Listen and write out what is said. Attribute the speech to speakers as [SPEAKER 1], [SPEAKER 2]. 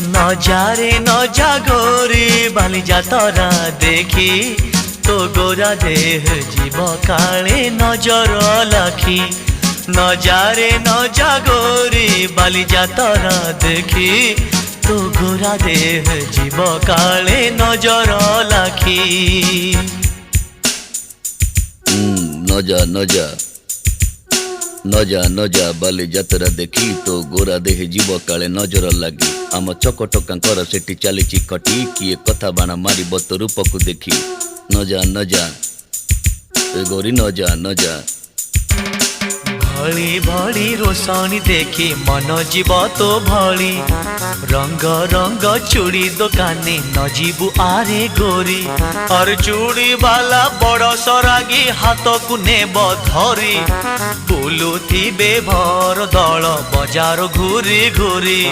[SPEAKER 1] नजारे नजा गोरी बालिजा तोरा देखी तो गोरा देह जीव काले नजर लाखी। नजारे नजा गोरी बालिजा तोरा देखी तो गोरा देह जीव काले नजर लाखी।
[SPEAKER 2] नजा नजा नजा नजा बाली जातरा देखी तो गोरा देह जीव काले नजर लगी। आम चकटकांकर सेठी चली खटी किए कथा बाण मार तो रूप को देखी। नजा नजा गोरी नजा नजा
[SPEAKER 1] भली भली रोशनी देखी मन जीव तो भली। रंग रंग चूड़ी दुकानी न जीवु आरे गोरी। और चूड़ी वाला बड़ सरागी हाथ को नेब धरी। बुलुथिबे भर दल बजार घूरी घूरी।